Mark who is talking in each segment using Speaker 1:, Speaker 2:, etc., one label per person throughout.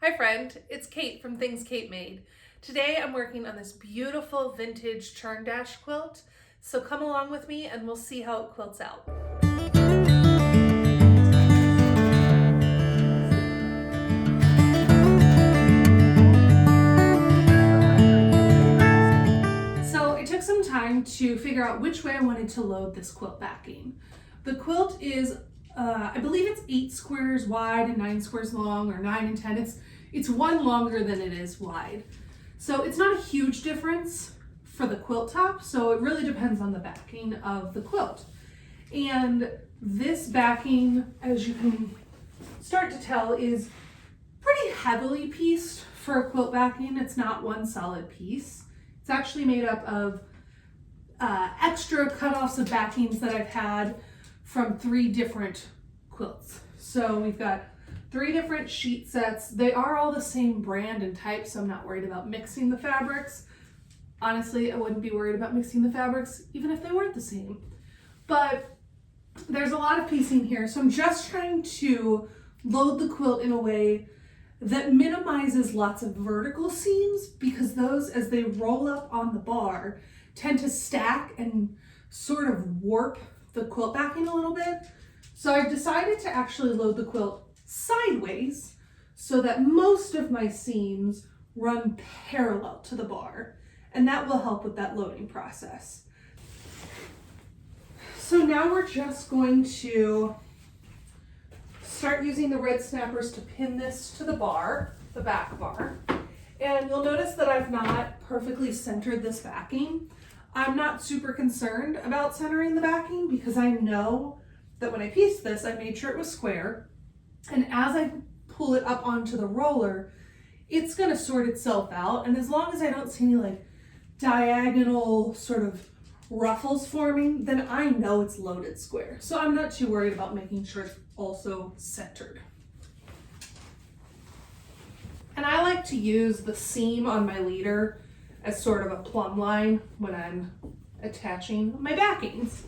Speaker 1: Hi friend, it's Kate from Things Kate Made. Today I'm working on this beautiful vintage churn dash quilt, so come along with me and we'll see how it quilts out. So it took some time to figure out which way I wanted to load this quilt backing. The quilt is, I believe it's 8 squares wide and 9 squares long, or 9 and 10. It's one longer than it is wide. So it's not a huge difference for the quilt top, so it really depends on the backing of the quilt. And this backing, as you can start to tell, is pretty heavily pieced for a quilt backing. It's not one solid piece. It's actually made up of extra cutoffs of backings that I've had from 3 different quilts. So we've got 3 different sheet sets. They are all the same brand and type, so I'm not worried about mixing the fabrics. Honestly, I wouldn't be worried about mixing the fabrics even if they weren't the same. But there's a lot of piecing here, so I'm just trying to load the quilt in a way that minimizes lots of vertical seams, because those, as they roll up on the bar, tend to stack and sort of warp the quilt backing a little bit. So I've decided to actually load the quilt sideways so that most of my seams run parallel to the bar, and that will help with that loading process. So now we're just going to start using the red snappers to pin this to the bar, the back bar. And you'll notice that I've not perfectly centered this backing. I'm not super concerned about centering the backing because I know that when I pieced this, I made sure it was square. And as I pull it up onto the roller, it's gonna sort itself out. And as long as I don't see any like diagonal sort of ruffles forming, then I know it's loaded square. So I'm not too worried about making sure it's also centered. And I like to use the seam on my leader as sort of a plumb line when I'm attaching my backings.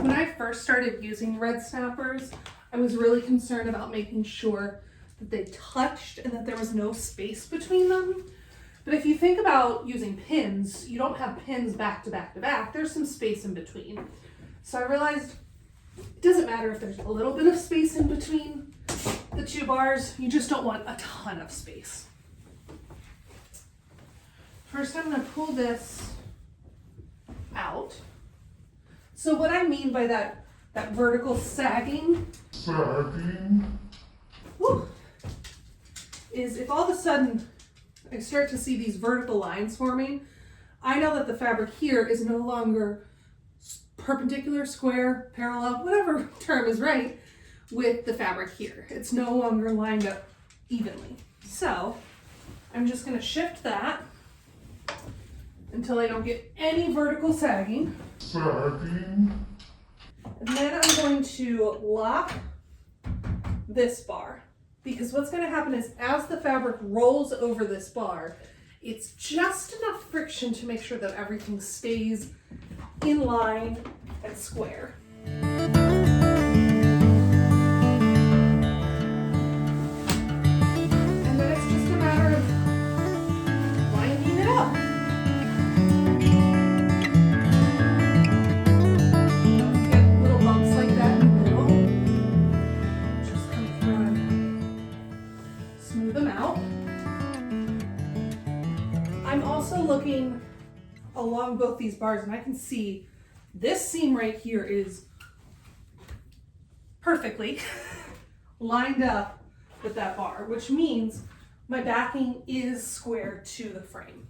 Speaker 1: When I first started using red snappers, I was really concerned about making sure that they touched and that there was no space between them. But if you think about using pins, you don't have pins back to back to back. There's some space in between. So I realized it doesn't matter if there's a little bit of space in between the 2 bars. You just don't want a ton of space. First, I'm going to pull this out. So what I mean by that vertical sagging is if all of a sudden I start to see these vertical lines forming, I know that the fabric here is no longer perpendicular, square, parallel, whatever term is right, with the fabric here. It's no longer lined up evenly. So I'm just going to shift that until I don't get any vertical sagging. And then I'm going to lock this bar, because what's going to happen is as the fabric rolls over this bar, it's just enough friction to make sure that everything stays in line and square. And then it's just a matter of lining it up. Don't get little bumps like that in the middle. Just come through and smooth them out. I'm also looking along both these bars, and I can see this seam right here is perfectly lined up with that bar, which means my backing is square to the frame.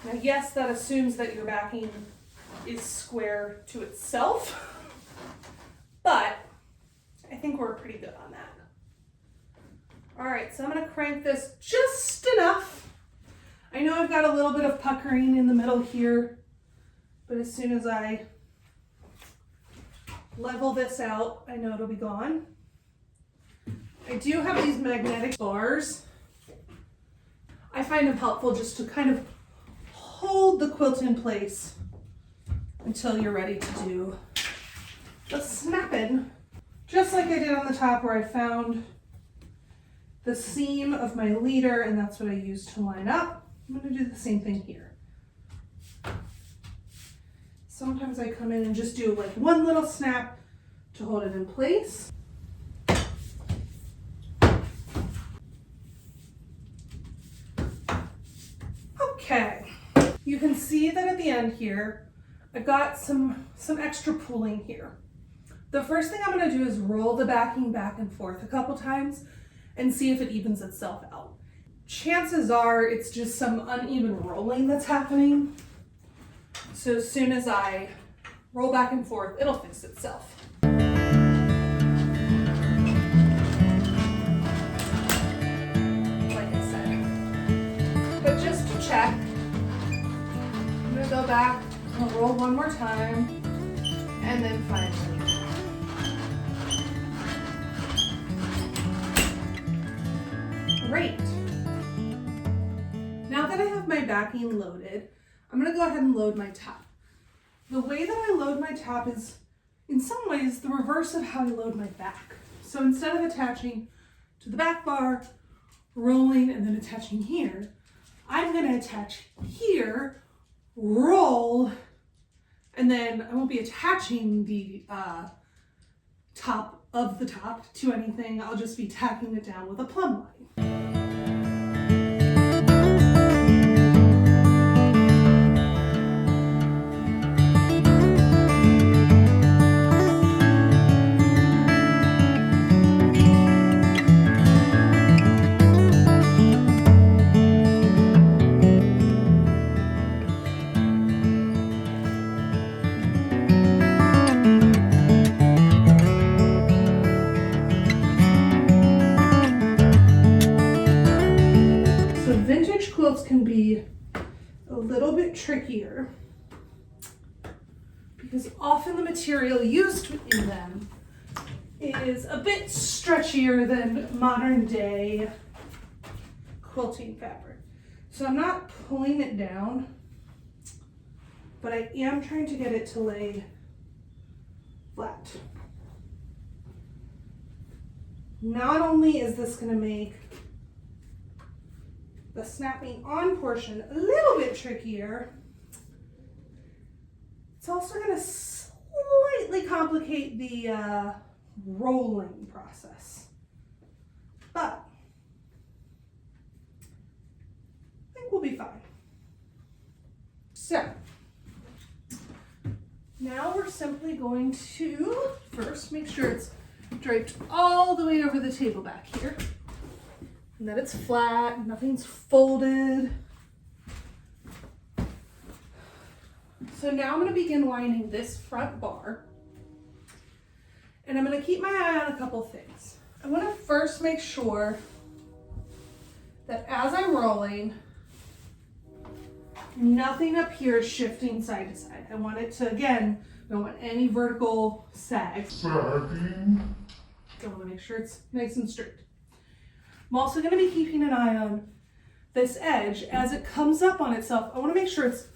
Speaker 1: Now, yes, that assumes that your backing is square to itself, but I think we're pretty good on that. All right, so I'm gonna crank this just enough. I know I've got a little bit of puckering in the middle here, but as soon as I level this out, I know it'll be gone. I do have these magnetic bars. I find them helpful just to kind of hold the quilt in place until you're ready to do the snapping. Just like I did on the top where I found the seam of my leader and that's what I used to line up. I'm going to do the same thing here. Sometimes I come in and just do like one little snap to hold it in place. Okay, you can see that at the end here, I've got some extra pooling here. The first thing I'm going to do is roll the backing back and forth a couple times and see if it evens itself out. Chances are it's just some uneven rolling that's happening. So as soon as I roll back and forth, it'll fix itself. Like I said. But just to check, I'm going to go back and roll one more time and then finally. Great. Now that I have my backing loaded, I'm going to go ahead and load my top. The way that I load my top is, in some ways, the reverse of how I load my back. So instead of attaching to the back bar, rolling, and then attaching here, I'm going to attach here, roll, and then I won't be attaching the top of the top to anything. I'll just be tacking it down with a plumb line. Vintage quilts can be a little bit trickier because often the material used in them is a bit stretchier than modern day quilting fabric. So I'm not pulling it down, but I am trying to get it to lay flat. Not only is this going to make the snapping on portion a little bit trickier, it's also going to slightly complicate the rolling process. But I think we'll be fine. So now we're simply going to first make sure it's draped all the way over the table back here. And that it's flat, nothing's folded. So now I'm going to begin lining this front bar. And I'm going to keep my eye on a couple things. I want to first make sure that as I'm rolling, nothing up here is shifting side to side. I want it to, again, I don't want any vertical sag. Sagging. So I want to make sure it's nice and straight. I'm also going to be keeping an eye on this edge as it comes up on itself. I want to make sure it's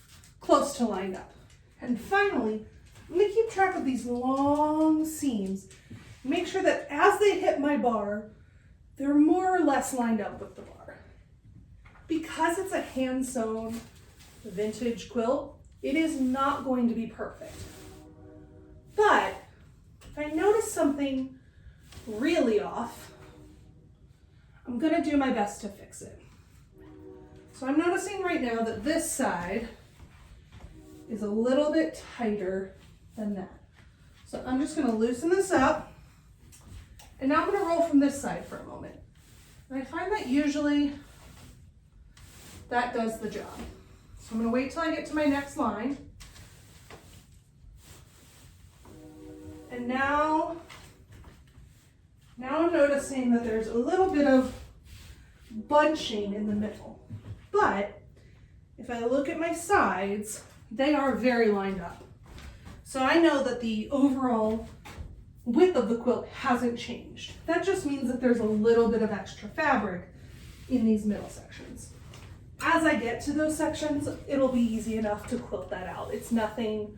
Speaker 1: close to lined up. And finally, I'm going to keep track of these long seams. Make sure that as they hit my bar, they're more or less lined up with the bar. Because it's a hand sewn vintage quilt, it is not going to be perfect. But if I notice something really off, I'm going to do my best to fix it. So I'm noticing right now that this side is a little bit tighter than that. So I'm just going to loosen this up. And now I'm going to roll from this side for a moment. And I find that usually that does the job. So I'm going to wait till I get to my next line. And now I'm noticing that there's a little bit of bunching in the middle. But if I look at my sides, they are very lined up. So I know that the overall width of the quilt hasn't changed. That just means that there's a little bit of extra fabric in these middle sections. As I get to those sections, it'll be easy enough to quilt that out. It's nothing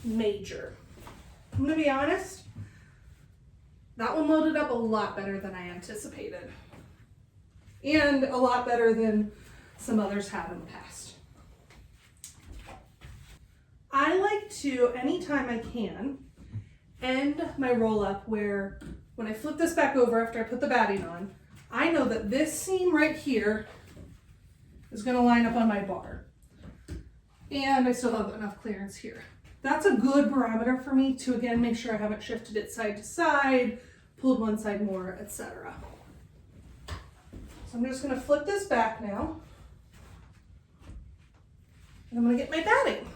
Speaker 1: major. I'm gonna be honest, that one loaded up a lot better than I anticipated. And a lot better than some others have in the past. I like to, anytime I can, end my roll up where when I flip this back over after I put the batting on, I know that this seam right here is gonna line up on my bar. And I still have enough clearance here. That's a good barometer for me to, again, make sure I haven't shifted it side to side, pulled one side more, etc. So I'm just gonna flip this back now. And I'm gonna get my batting.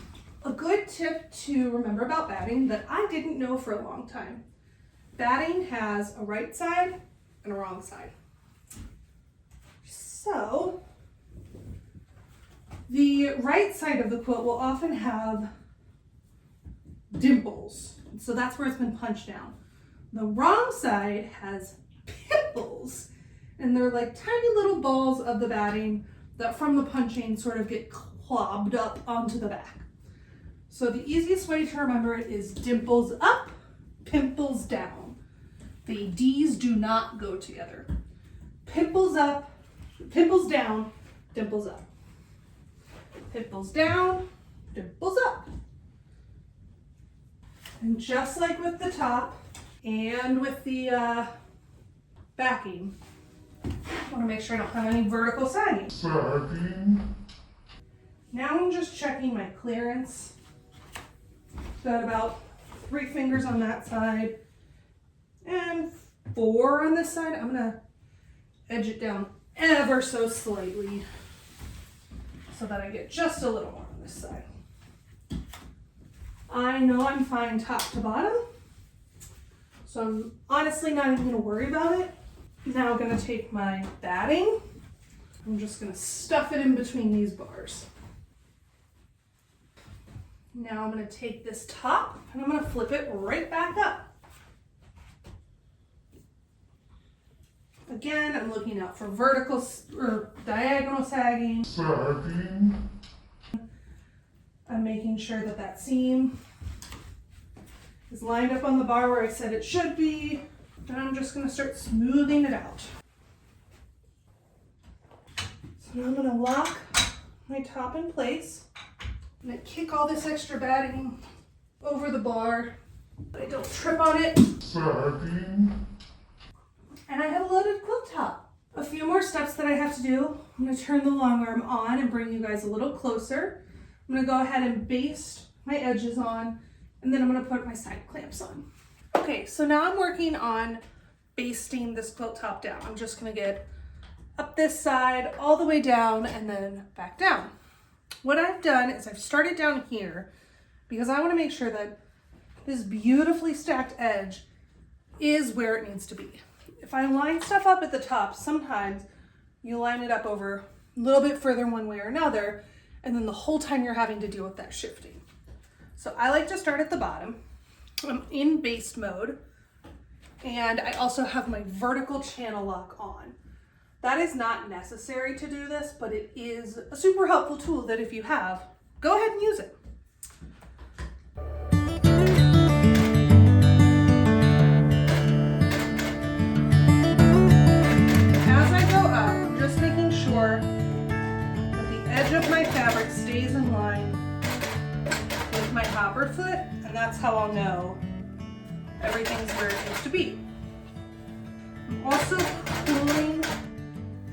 Speaker 1: A good tip to remember about batting that I didn't know for a long time. Batting has a right side and a wrong side. So, the right side of the quilt will often have dimples. So that's where it's been punched down. The wrong side has pimples. And they're like tiny little balls of the batting that from the punching sort of get clobbed up onto the back. So the easiest way to remember it is dimples up, pimples down. The D's do not go together. Pimples up, pimples down, dimples up. Pimples down, dimples up. And just like with the top and with the backing, I want to make sure I don't have any vertical sagging. Now I'm just checking my clearance. Got about 3 fingers on that side and 4 on this side. I'm gonna edge it down ever so slightly so that I get just a little more on this side. I know I'm fine top to bottom, so I'm honestly not even gonna worry about it. Now I'm gonna take my batting. I'm just gonna stuff it in between these bars. Now I'm gonna take this top and I'm gonna flip it right back up. Again, I'm looking out for vertical or diagonal sagging. I'm making sure that that seam is lined up on the bar where I said it should be. And I'm just gonna start smoothing it out. So now I'm gonna lock my top in place. I'm gonna kick all this extra batting over the bar, but I don't trip on it. And I have a loaded quilt top. A few more steps that I have to do. I'm gonna turn the long arm on and bring you guys a little closer. I'm gonna go ahead and baste my edges on, and then I'm gonna put my side clamps on. Okay, so now I'm working on basting this quilt top down. I'm just gonna get up this side, all the way down, and then back down. What I've done is I've started down here because I wanna make sure that this beautifully stacked edge is where it needs to be. If I line stuff up at the top, sometimes you line it up over a little bit further one way or another, and then the whole time you're having to deal with that shifting. So I like to start at the bottom. I'm in baste mode, and I also have my vertical channel lock on. That is not necessary to do this, but it is a super helpful tool that if you have, go ahead and use it. As I go up, I'm just making sure that the edge of my fabric stays in line with my hopper foot, and that's how I'll know everything's where it needs to be. I'm also pulling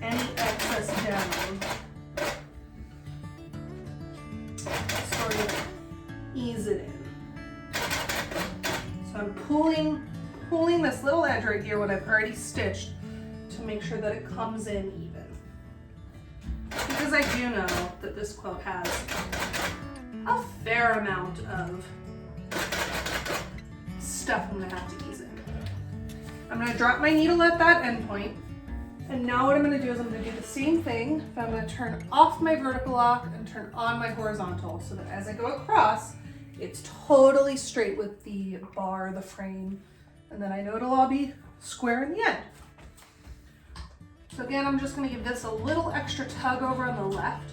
Speaker 1: any excess down, sort of ease it in. So I'm pulling this little edge right here, what I've already stitched, to make sure that it comes in even. Because I do know that this quilt has a fair amount of stuff I'm gonna have to ease in. I'm gonna drop my needle at that end point. And now what I'm gonna do is I'm gonna do the same thing, but I'm gonna turn off my vertical lock and turn on my horizontal so that as I go across, it's totally straight with the bar, the frame, and then I know it'll all be square in the end. So again, I'm just gonna give this a little extra tug over on the left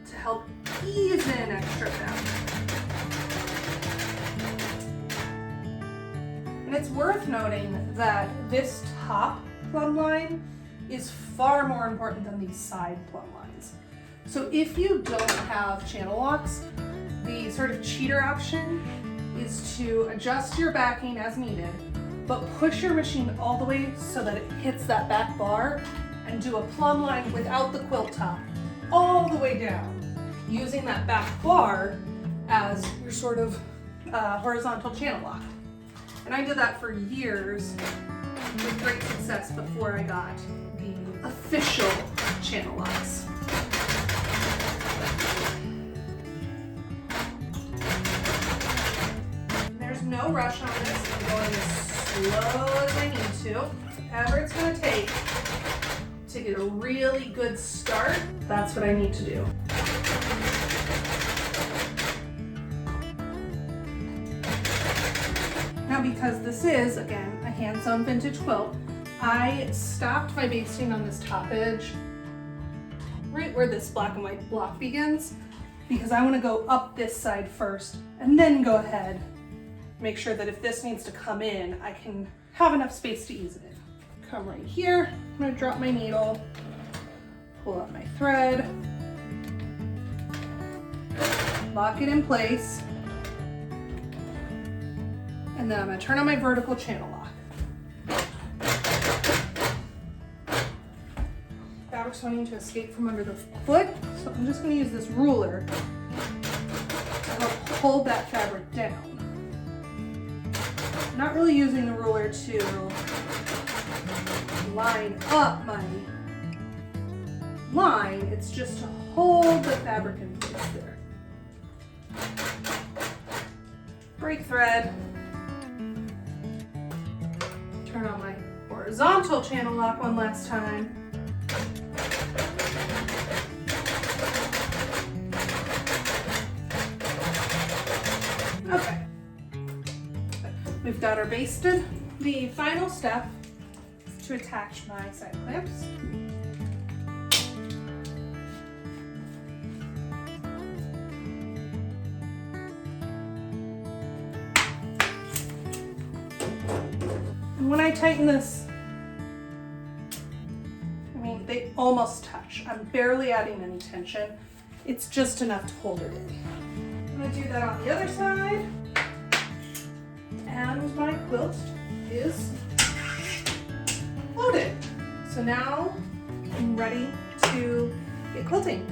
Speaker 1: to help ease in extra fabric. it's worth noting that this top plumb line is far more important than these side plumb lines. So if you don't have channel locks, the sort of cheater option is to adjust your backing as needed, but push your machine all the way so that it hits that back bar and do a plumb line without the quilt top all the way down, using that back bar as your sort of horizontal channel lock. And I did that for years with great success before I got the official channel locks. There's no rush on this. I'm going as slow as I need to. Whatever it's going to take to get a really good start, that's what I need to do. Now, because this is, again, a hand-sewn vintage quilt, I stopped my basting on this top edge right where this black and white block begins, because I want to go up this side first and then go ahead, make sure that if this needs to come in, I can have enough space to ease it in. Come right here, I'm going to drop my needle, pull out my thread, lock it in place, and then I'm going to turn on my vertical channel lock. Fabric's wanting to escape from under the foot, so I'm just going to use this ruler to help hold that fabric down. I'm not really using the ruler to line up my line, it's just to hold the fabric in place there. Break thread. Turn on my horizontal channel lock one last time. Okay. We've got our basted. The final step is to attach my side clamps. And when I tighten this, I mean, they almost touch. I'm barely adding any tension. It's just enough to hold it in. I'm gonna do that on the other side. And my quilt is loaded. So now I'm ready to get quilting.